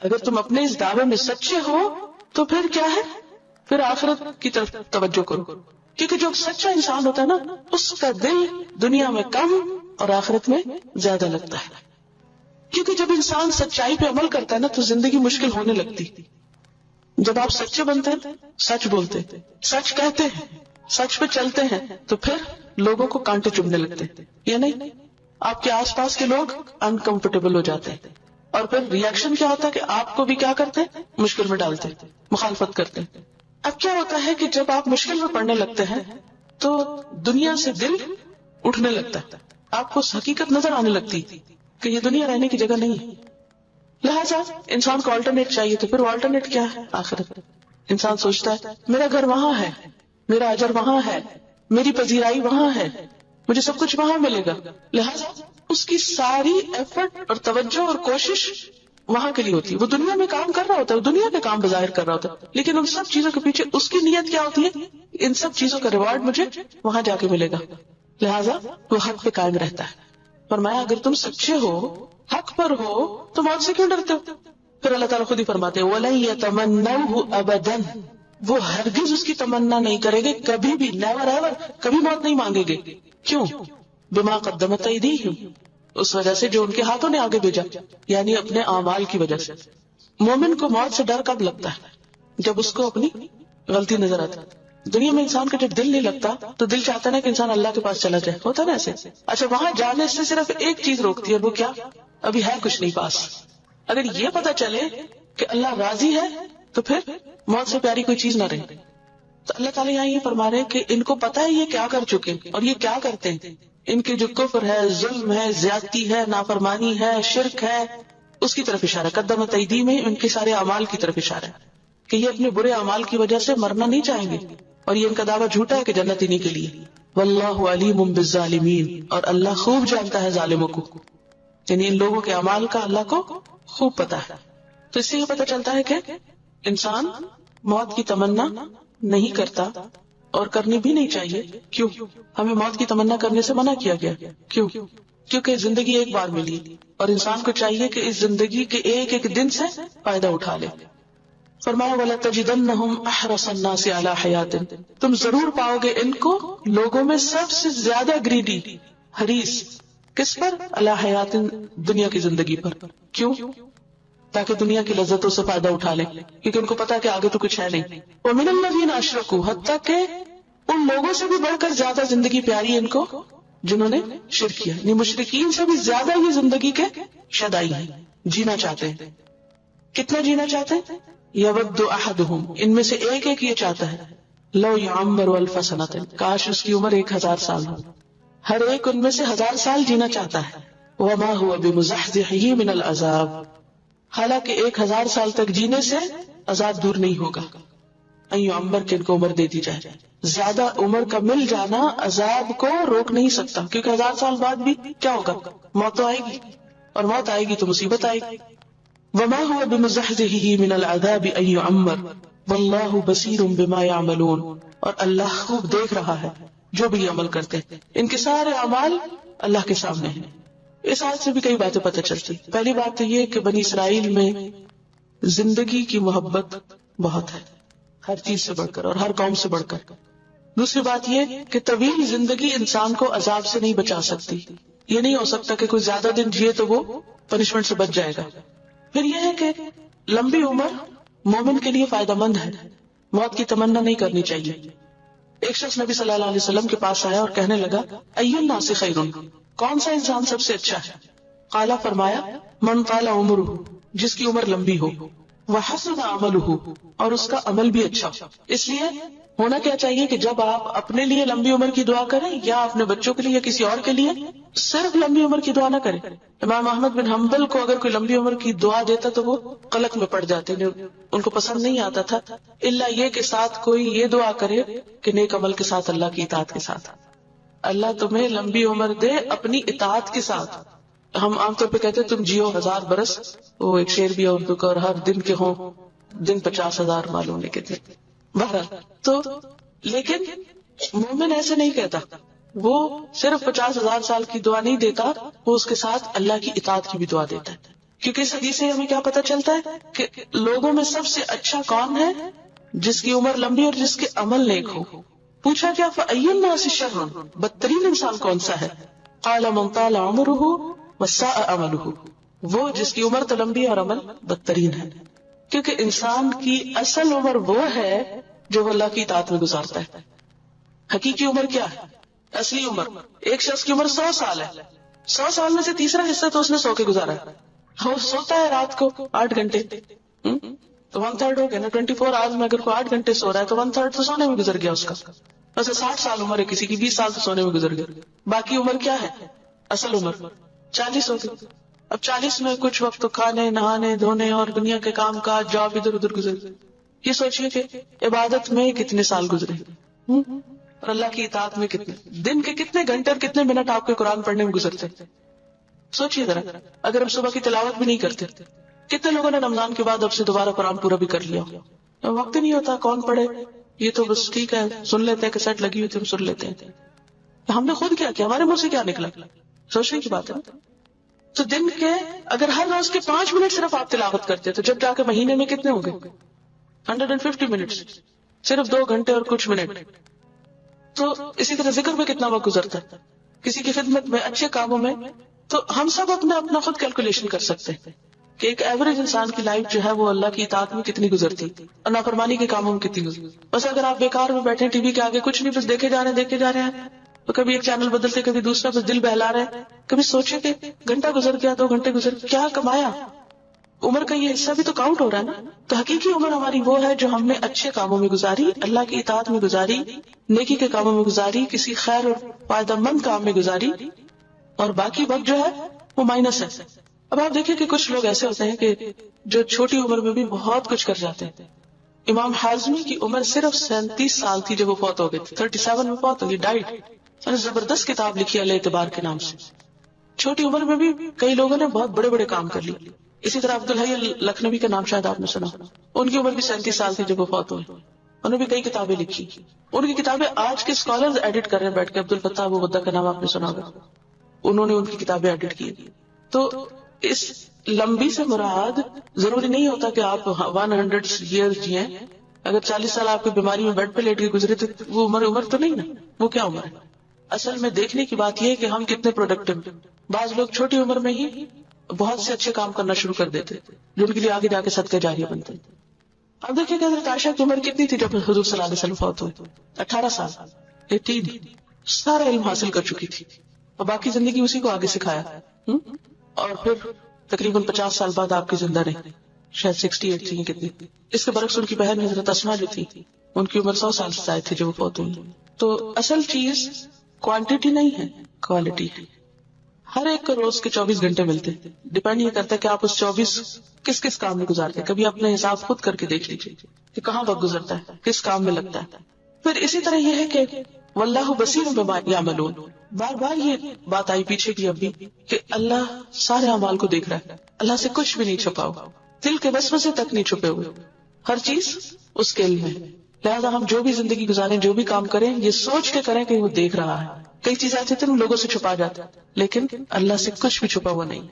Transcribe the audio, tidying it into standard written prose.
اگر تم اپنے اس دعوے میں سچے ہو تو پھر کیا ہے، پھر آخرت کی طرف توجہ کرو، کیونکہ جو سچا انسان ہوتا ہے نا اس کا دل دنیا میں کم اور آخرت میں زیادہ لگتا ہے. کیونکہ جب انسان سچائی پہ عمل کرتا ہے نا تو زندگی مشکل ہونے لگتی. جب آپ سچے بنتے ہیں، سچ بولتے ہیں، سچ کہتے ہیں، سچ پہ چلتے ہیں، تو پھر لوگوں کو کانٹے چبھنے لگتے ہیں، یا نہیں؟ آپ کے آس پاس کے لوگ انکمفرٹیبل ہو جاتے ہیں، اور پھر ری ایکشن کیا ہوتا ہے کہ آپ کو بھی کیا کرتے ہیں، مشکل میں ڈالتے ہیں، مخالفت کرتے ہیں. اب کیا ہوتا ہے کہ جب آپ مشکل میں پڑنے لگتے ہیں تو دنیا سے دل اٹھنے لگتا ہے، آپ کو حقیقت نظر آنے لگتی کہ یہ دنیا رہنے کی جگہ نہیں ہے. لہٰذا انسان کو آلٹرنیٹ چاہیے، تو پھر وہ آلٹرنیٹ کیا ہے؟ آخرت. انسان سوچتا ہے میرا گھر وہاں ہے، میرا اجر وہاں ہے، میری پذیرائی وہاں ہے، مجھے سب کچھ وہاں ملے گا. لہٰذا اس کی ساری ایفرٹ اور توجہ اور کوشش وہاں کے لیے ہوتی ہے. وہ دنیا میں کام کر رہا ہوتا ہے، وہ دنیا کے کام بظاہر کر رہا ہوتا ہے، لیکن ان سب چیزوں کے پیچھے اس کی نیت کیا ہوتی ہے؟ ان سب چیزوں کا ریوارڈ مجھے وہاں جا کے ملے گا. لہٰذا وہ حق پہ قائم رہتا ہے. فرمایا اگر تم سچے ہو، حق پر ہو، تو موت سے کیوں ڈرتے ہو؟ پھر اللہ تعالیٰ خود ہی فرماتے ہیں وَلَن يَتَمَنَّوْهُ أَبَدًا، وہ ہرگز اس کی تمنا نہیں کرے گے، کبھی بھی، نیور ایور، کبھی موت نہیں مانگے گے. کیوں؟ بما قدمت ایدیہم، اس وجہ سے جو ان کے ہاتھوں نے آگے بھیجا، یعنی اپنے اعمال کی وجہ سے. مومن کو موت سے ڈر کب لگتا ہے؟ جب اس کو اپنی غلطی نظر آتی. دنیا میں انسان کا جب دل نہیں لگتا تو دل چاہتا ہے نا کہ انسان اللہ کے پاس چلا جائے، ہوتا نا ایسے. اچھا وہاں جانے سے صرف ایک چیز روکتی ہے، اور وہ کیا؟ ابھی ہے کچھ نہیں پاس. اگر یہ پتا چلے کہ اللہ راضی ہے تو پھر موت سے پیاری کوئی چیز نہ رہے. تو اللہ تعالیٰ یہاں یہ فرما رہے کہ ان کو پتا ہے یہ کیا کر چکے اور یہ کیا کرتے ہیں. ان کے جو کفر ہے، ظلم ہے، زیادتی ہے، نافرمانی ہے، شرک ہے، اس کی طرف اشارہ. قدمت ایدی میں ان کے سارے اعمال کی طرف اشارہ ہے کہ یہ اپنے برے اعمال کی وجہ سے مرنا نہیں چاہیں گے، اور یہ ان کا دعویٰ جھوٹا ہے کہ جنت انہی کے لیے. واللہ علیم بالظالمین، اور اللہ خوب جانتا ہے ظالموں کو، یعنی ان لوگوں کے اعمال کا اللہ کو خوب پتا ہے. تو اس سے یہ پتا چلتا ہے کہ انسان موت کی تمنا نہیں کرتا، اور کرنی بھی نہیں چاہیے. کیوں؟ ہمیں موت کی تمنا کرنے سے منع کیا گیا. کیوں؟ کیونکہ زندگی ایک بار ملی، اور انسان کو چاہیے کہ اس زندگی کے ایک ایک دن سے فائدہ اٹھا لے. فرمایا وَلَتَجِدَنَّهُمْ أَحْرَصَ النَّاسِ عَلَى حَيَاتٍ، تم ضرور پاؤ گے ان کو لوگوں میں سب سے زیادہ گریڈی، حریص، کس پر؟ علی حیات، دنیا کی زندگی پر. کیوں؟ تاکہ دنیا کی لذتوں سے فائدہ اٹھا لیں، کیونکہ ان کو پتا کہ آگے تو کچھ ہے نہیں. وَمِنَ الَّذِينَ أَشْرَكُوا، حتیٰ کہ ان لوگوں سے بھی بڑھ کر زیادہ زندگی پیاری ان کو جنہوں نے شرک کیا. یعنی مشرکین سے بھی زیادہ یہ زندگی کے شدائی ہیں، جینا چاہتے ہیں. کتنا جینا چاہتے ہیں؟ یود احدہم، ان میں سے ایک ایک یہ چاہتا ہے لو یعمر الف سنۃ، کاش اس کی عمر 1000 سال ہو. ہر ایک ان میں سے 1000 سال جینا چاہتا ہے. وما هو بمزحزحہ من العذاب، حالانکہ 1000 سال تک جینے سے عذاب دور نہیں ہوگا. ان یعمر، کہ ان کو عمر دے دی جائے. زیادہ عمر کا مل جانا عذاب کو روک نہیں سکتا، کیونکہ 1000 سال بعد بھی کیا ہوگا؟ موت تو آئے گی، اور موت آئے گی تو مصیبت آئے گی. وما هو بمزحزحہ من العذاب ان یعمر واللہ بصیر بما یعملون، اور اللہ خوب دیکھ رہا ہے جو بھی عمل کرتے ہیں. ان کے سارے اعمال اللہ کے سامنے ہیں. اس آیت سے بھی کئی باتیں پتہ چلتی. پہلی بات تو یہ کہ بنی اسرائیل میں زندگی کی محبت بہت ہے، ہر چیز سے بڑھ کر اور ہر قوم سے بڑھ کر. دوسری بات یہ کہ طویل زندگی انسان کو عذاب سے نہیں بچا سکتی. یہ نہیں ہو سکتا کہ کوئی زیادہ دن جیے تو وہ پنشمنٹ سے بچ جائے گا. پھر یہ ہے کہ لمبی عمر مومن کے لیے فائدہ مند ہے، موت کی تمنا نہیں کرنی چاہیے. ایک شخص نبی صلی اللہ علیہ وسلم کے پاس آیا اور کہنے لگا ای الناس خیر، کون سا انسان سب سے اچھا ہے؟ قالا، فرمایا من طال عمرہ، جس کی عمر لمبی ہو، وحسن عملہ، اور اس کا عمل بھی اچھا. اس لیے ہونا کیا چاہیے کہ جب آپ اپنے لیے لمبی عمر کی دعا کریں یا اپنے بچوں کے لیے یا کسی اور کے لیے، صرف لمبی عمر کی دعا نہ کریں. امام احمد بن حنبل کو اگر کوئی لمبی عمر کی دعا دیتا تو وہ قلق میں پڑ جاتے، ان کو پسند نہیں آتا تھا، الا یہ کہ ساتھ کوئی یہ دعا کرے کہ نیک عمل کے ساتھ، اللہ کی اطاعت کے ساتھ. اللہ تمہیں لمبی عمر دے اپنی اطاعت کے ساتھ. ہم عام طور پہ کہتے تم جیو 1000 برس، وہ ایک شعر بھی ہے اردو کا، اور ہر دن کے ہوں دن 50,000 معلوم ہونے کے دن. بہرحال تو لیکن مومن ایسے نہیں کہتا، وہ صرف 50,000 سال کی دعا نہیں دیتا، وہ اس کے ساتھ اللہ کی اطاعت کی بھی دعا دیتا ہے. کیونکہ اس حدیث سے ہمیں کیا پتہ چلتا ہے کہ لوگوں میں سب سے اچھا کون ہے؟ جس کی عمر لمبی اور جس کے عمل نیک ہو. پوچھا کیا فأی الناس شر، بدترین انسان کون سا ہے؟ قال من طال عمره وساء عمله، وہ جس کی عمر تو لمبی اور عمل بدترین ہے. کیونکہ انسان کی اصل عمر وہ ہے جو وہ اللہ کی اطاعت میں گزارتا ہے. حقیقی عمر کیا ہے؟ اصلی عمر. ایک شخص کی عمر 100 سال ہے، 100 سال میں سے تیسرا حصہ تو اس نے سو کے گزارا ہے. وہ سوتا ہے رات کو 8 گھنٹے، تو 1/3 ہو گیا نا. 24 آورز میں اگر کوئی 8 گھنٹے سو رہا ہے تو 1/3 تو سونے میں گزر گیا اس کا. ویسے 60 سال عمر ہے کسی کی، 20 سال تو سونے میں گزر گیا. باقی عمر کیا ہے؟ اصل عمر 40 ہو گئی. اب 40 میں کچھ وقت تو کھانے نہانے دھونے اور دنیا کے کام کاج جاب ادھر ادھر گزر گئے. یہ سوچیے کہ عبادت میں کتنے سال گزرے اور اللہ کی اطاعت میں کتنے، دن کے کتنے گھنٹے اور کتنے منٹ آپ کے قرآن پڑھنے میں گزرتے. سوچیے ذرا، اگر ہم صبح کی تلاوت بھی نہیں کرتے، کتنے لوگوں نے رمضان کے بعد اب سے دوبارہ قرآن پورا بھی کر لیا. وقت ہی نہیں ہوتا، کون پڑھے. یہ تو بس ٹھیک ہے سن لیتے ہیں، کیسٹ لگی ہوئی تھی ہم سن لیتے ہیں. ہم نے خود کیا ہمارے منہ سے کیا نکلا، سوچنے کی بات ہے. تو دن کے اگر ہر روز کے 5 منٹ صرف آپ تلاوت کرتے تو جب جا کے مہینے میں کتنے ہوں گے؟ 150 منٹ، صرف 2 گھنٹے اور کچھ منٹ. تو اسی طرح ذکر میں کتنا وقت گزرتا ہے، کسی کی خدمت میں، اچھے کاموں میں. تو ہم سب اپنا خود کیلکولیشن کر سکتے ہیں کہ ایک ایوریج انسان کی لائف جو ہے وہ اللہ کی اطاعت میں کتنی گزرتی اور نافرمانی کے کاموں میں کتنی گزرتی. بس اگر آپ بیکار میں بیٹھے ٹی وی کے آگے کچھ نہیں، بس دیکھے جا رہے ہیں تو کبھی ایک چینل بدلتے کبھی دوسرا، بس دل بہلا رہے ہیں. کبھی سوچے کہ گھنٹہ گزر گیا، 2 گھنٹے گزر گیا، کیا کمایا؟ عمر کا یہ حصہ بھی تو کاؤنٹ ہو رہا ہے نا. تو حقیقی عمر ہماری وہ ہے جو ہم نے اچھے کاموں میں گزاری، اللہ کی اطاعت میں گزاری، نیکی کے کاموں میں گزاری، کسی خیر اور فائدہ مند کام میں گزاری، اور باقی وقت جو ہے وہ مائنس ہے. اب آپ دیکھیں کہ کچھ لوگ ایسے ہوتے ہیں کہ جو چھوٹی عمر میں بھی بہت کچھ کر جاتے ہیں. امام حازمی کی عمر صرف 37 سال تھی جب وہ فوت ہو گئے تھے. 37 میں فوت ہو گئی، ڈائٹ. زبردست کتاب لکھی الاعتبار کے نام سے. چھوٹی عمر میں بھی کئی لوگوں نے بہت بڑے بڑے کام کر لیے. اسی طرح عبدالحی لکھنوی کا نام شاید آپ نے سنا، ان کی عمر بھی 37 سال تھی جب وہ فوت ہوئے. انہوں نے بھی کئی کتابیں لکھی. ان کی کتابیں آج کے اسکالرز ایڈٹ کر رہے ہیں بیٹھ کے. عبدالفتاح ابو غدہ کا نام آپ نے سنا ہوگا، انہوں نے ان کی کتابیں ایڈٹ کی. تو اس لمبی سے مراد ضروری نہیں ہوتا کہ آپ 100 ایئر جیئیں. اگر 40 سال آپ کی بیماری میں بیڈ پہ لیٹ کے گزرے تو وہ عمر تو نہیں نا. وہ کیا عمر ہے؟ اصل میں دیکھنے کی بات یہ ہے کہ ہم کتنے پروڈکٹیو. بعض لوگ چھوٹی عمر میں ہی بہت سے اچھے کام کرنا شروع کر دیتے جو ان کے لیے آگے جا کے صدقہ جاریہ بنتے. اب دیکھیں کہ حضرت عائشہ کی عمر کتنی تھی جب حضور صلی اللہ علیہ وسلم فوت ہوئے؟ 18 سال. 18. سارا علم حاصل کر چکی تھی اور باقی زندگی اسی کو آگے سکھایا. اور پھر تقریباً 50 سال بعد آپ کی زندہ رہی، شاید 68 تھی کتنی. اس کے برعکس ان کی بہن حضرت اسما جو تھی ان کی عمر 100 سال سے زائد تھی جب وہ فوت ہوئی. تو اصل چیز کوانٹٹی نہیں ہے، کوالٹی ہے. ہر ایک کو روز کے 24 گھنٹے ملتے، ڈیپینڈ یہ کرتا ہے کہ آپ اس 24 کس کام میں گزارتے ہیں. کبھی اپنے حساب خود کر کے دیکھ لیجیے کہ کہاں وقت گزرتا ہے، کس کام میں لگتا ہے. پھر اسی طرح یہ ہے کہ واللہ بصیر بما یعملون. بار بار یہ بات آئی پیچھے کی اب بھی کہ اللہ سارے اعمال کو دیکھ رہا ہے. اللہ سے کچھ بھی نہیں چھپا ہوا، دل کے وسوسے تک نہیں چھپے ہوئے، ہر چیز اس کے علم ہے. لہٰذا ہم جو بھی زندگی گزاریں، جو بھی کام کریں، یہ سوچ کے کریں کہ وہ دیکھ رہا ہے. کئی چیزیں ایسی تھیں لوگوں سے چھپا جاتا، لیکن اللہ سے کچھ بھی چھپا ہوا نہیں.